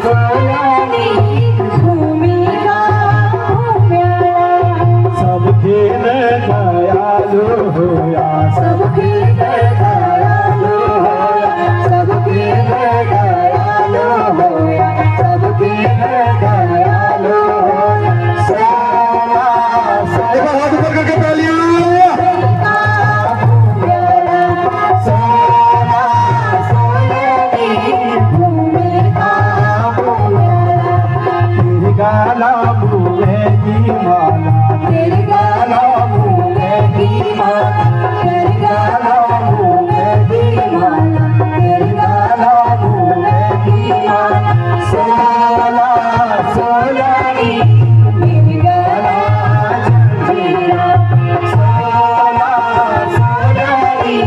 सोलानी भूमिका सबके दयालु होया सबके दयालु होया सबके दयालु होया सबके दयालु होया सोला सोला हाथ ऊपर करके तालियां सोला सोलानी भूमिका तेरी गाला मुझे की माला तेरी गाला मुझे की माला तेरी गाला मुझे की माला तेरी गाला मुझे की माला सोला सोलानी मेरी गाला जंजीरा सोला सोलानी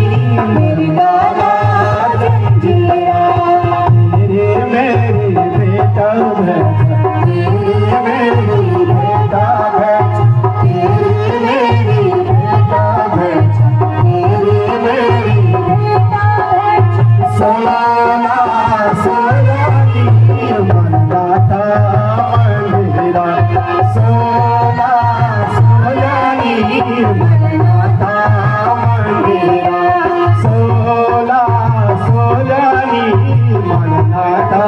मेरी गाला जंजीरा मेरी बेटा सोलाना सोलानी मनदाता मंदिरा सोला सोलानी मनदाता मंदिरा सोला सोलानी मनदाता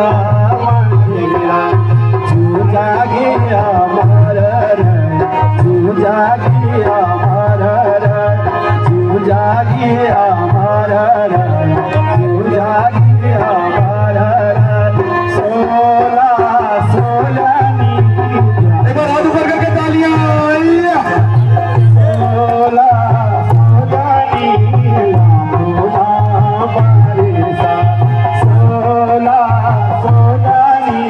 मंदिरा चूजा गया मरर चूजा गया मरर चूजा गया मरर सोला सोलानी एक बार हाथ ऊपर करके तालियां सोला सोलानी सोला सोलानी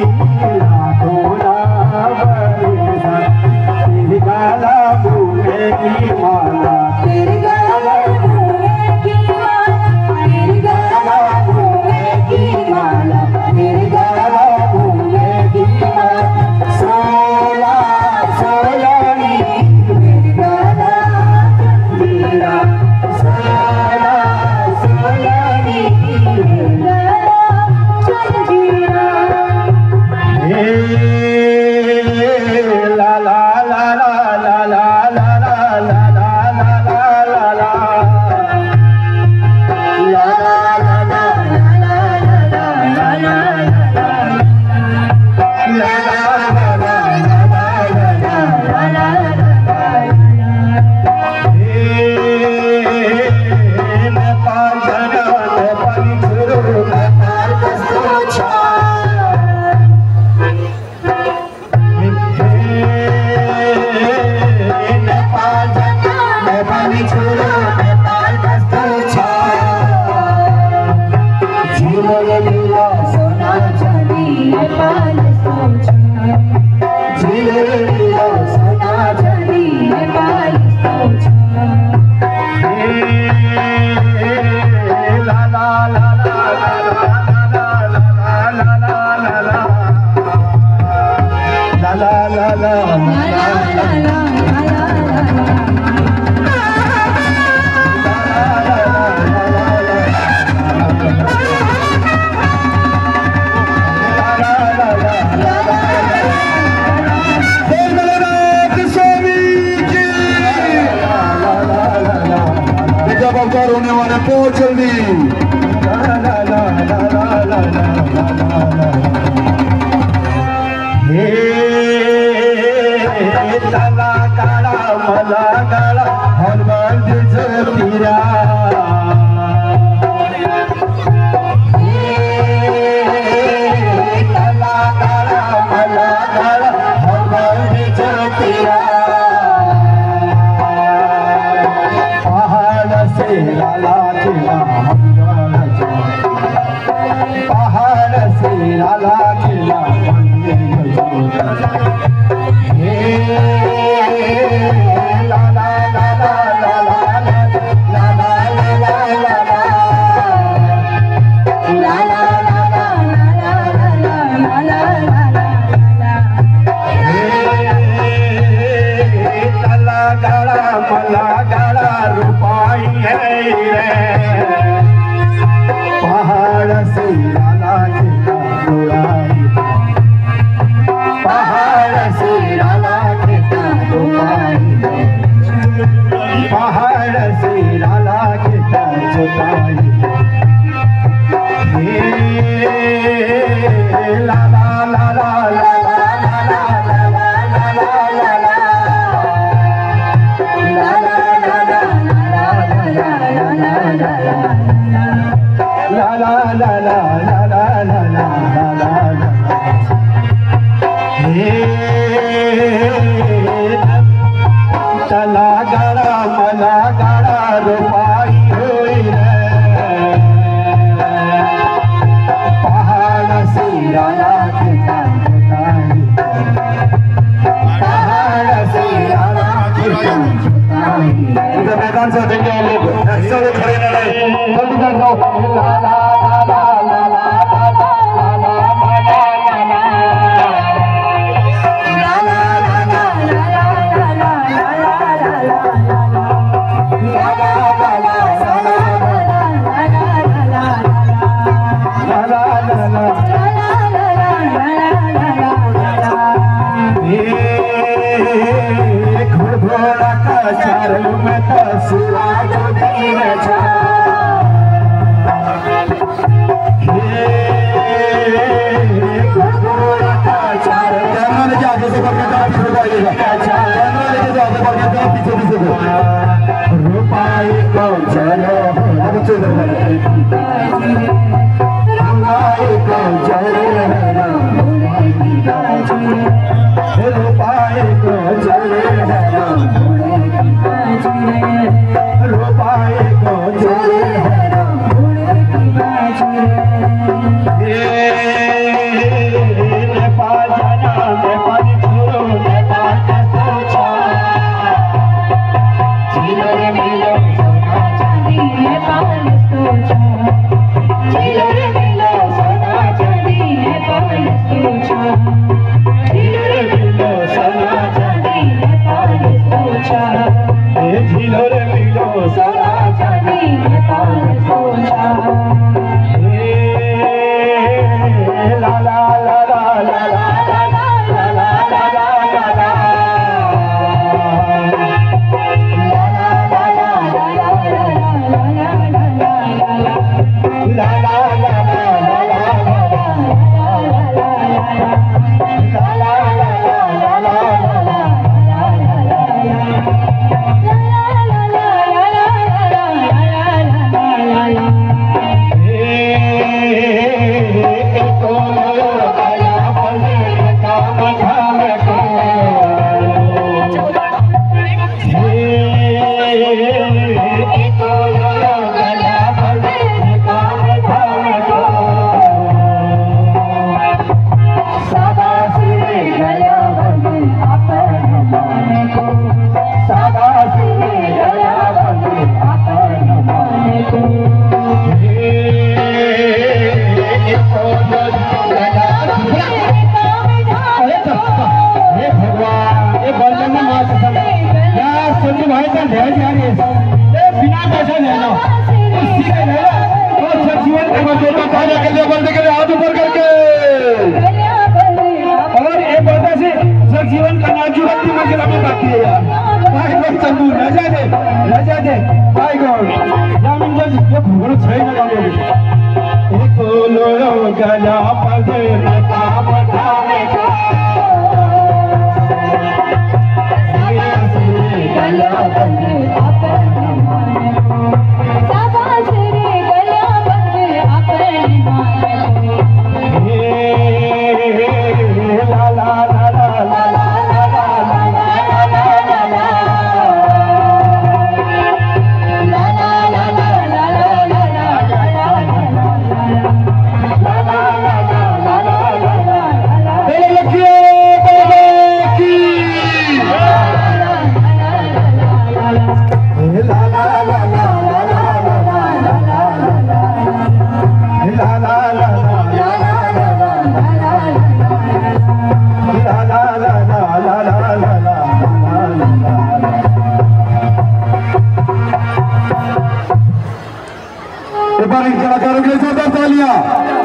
तेरी गाला मुझे की माला तेरी गाला मुझे की माला तेरी गाला मुझे की माला तेरी गाला मुझे की माला सोला सोलानी मेरी गाला जंजीरा सोला सोलानी मेरी गाला जंजीरा ला ला ला ला ला ला ला ला ला ला ला होने वाले बहुत जल्दी लाला काला मला काला हनुमान तीरा लाला काला मला काला हनुमान तीरा पहाड़ से लाला खिला पहाड़ से लाला खिला पहाड़ से लाला खिला चला गाड़ा मला गाड़ा रुपाई हुई रे पहाड़ सिराना पहाड़ सिराना मैदान से देंगे लोग खड़े न रहे जल्दी कर दो रुपाई को चलो रुपाई को चलो रुपाई को चलो रुपाई को चलो नेपाल जाना नेपाल छोड़ो नेपाल का सोचा झीलों मिलो सोना चांदी नेपाल सोचा झीलों मिलो सोना चांदी नेपाल सोचा झीलों मिलो सोना चांदी नेपाल सोचा झीलों मिलो सोना चांदी नेपाल सोचा ला ला ला ला ला ला जीवन का नाजुक बाकी है यार चंदू रजा दे भाई गौर ये भूगोल छैन एको लोयो गला पदे काम धामे गला पदे अपने माने शाबाश रे गला पदे अपने माने ला ला ला ला ला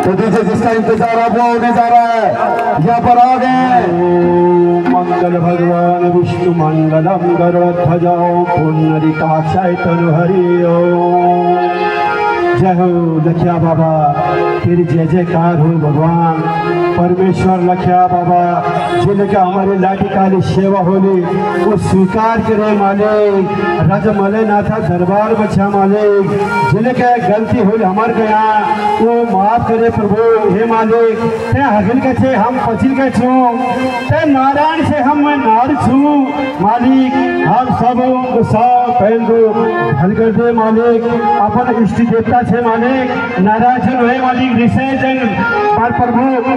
तो देखिए जिसका इंतजार अब वो होने जा रहा है यहाँ पर आ गए मंगल भगवान विष्णु मंगलम गरुड़ध्वजो पुंडरीकाक्षाय तनु हरि ओम जय हो लखिया बाबा, तेरी जय जयकार हो भगवान परमेश्वर। लखिया बाबा जिनका हमारे लाठी काली सेवा होली वो स्वीकार करे मालिक। रज मले नाथा दरबार बचा मालिक, जिनके गलती होली हमारे के यहाँ वो माफ करे प्रभु। हे मालिक ते हगिल के छे हम पचिल के छू, ते नारायण से हम मैं नार छू मालिक। हम सब पहन दो हल कर दे मालिक। अपन इष्ट देवता छे मालिक, नारायण है मालिक, ऋषि जन पर प्रभु।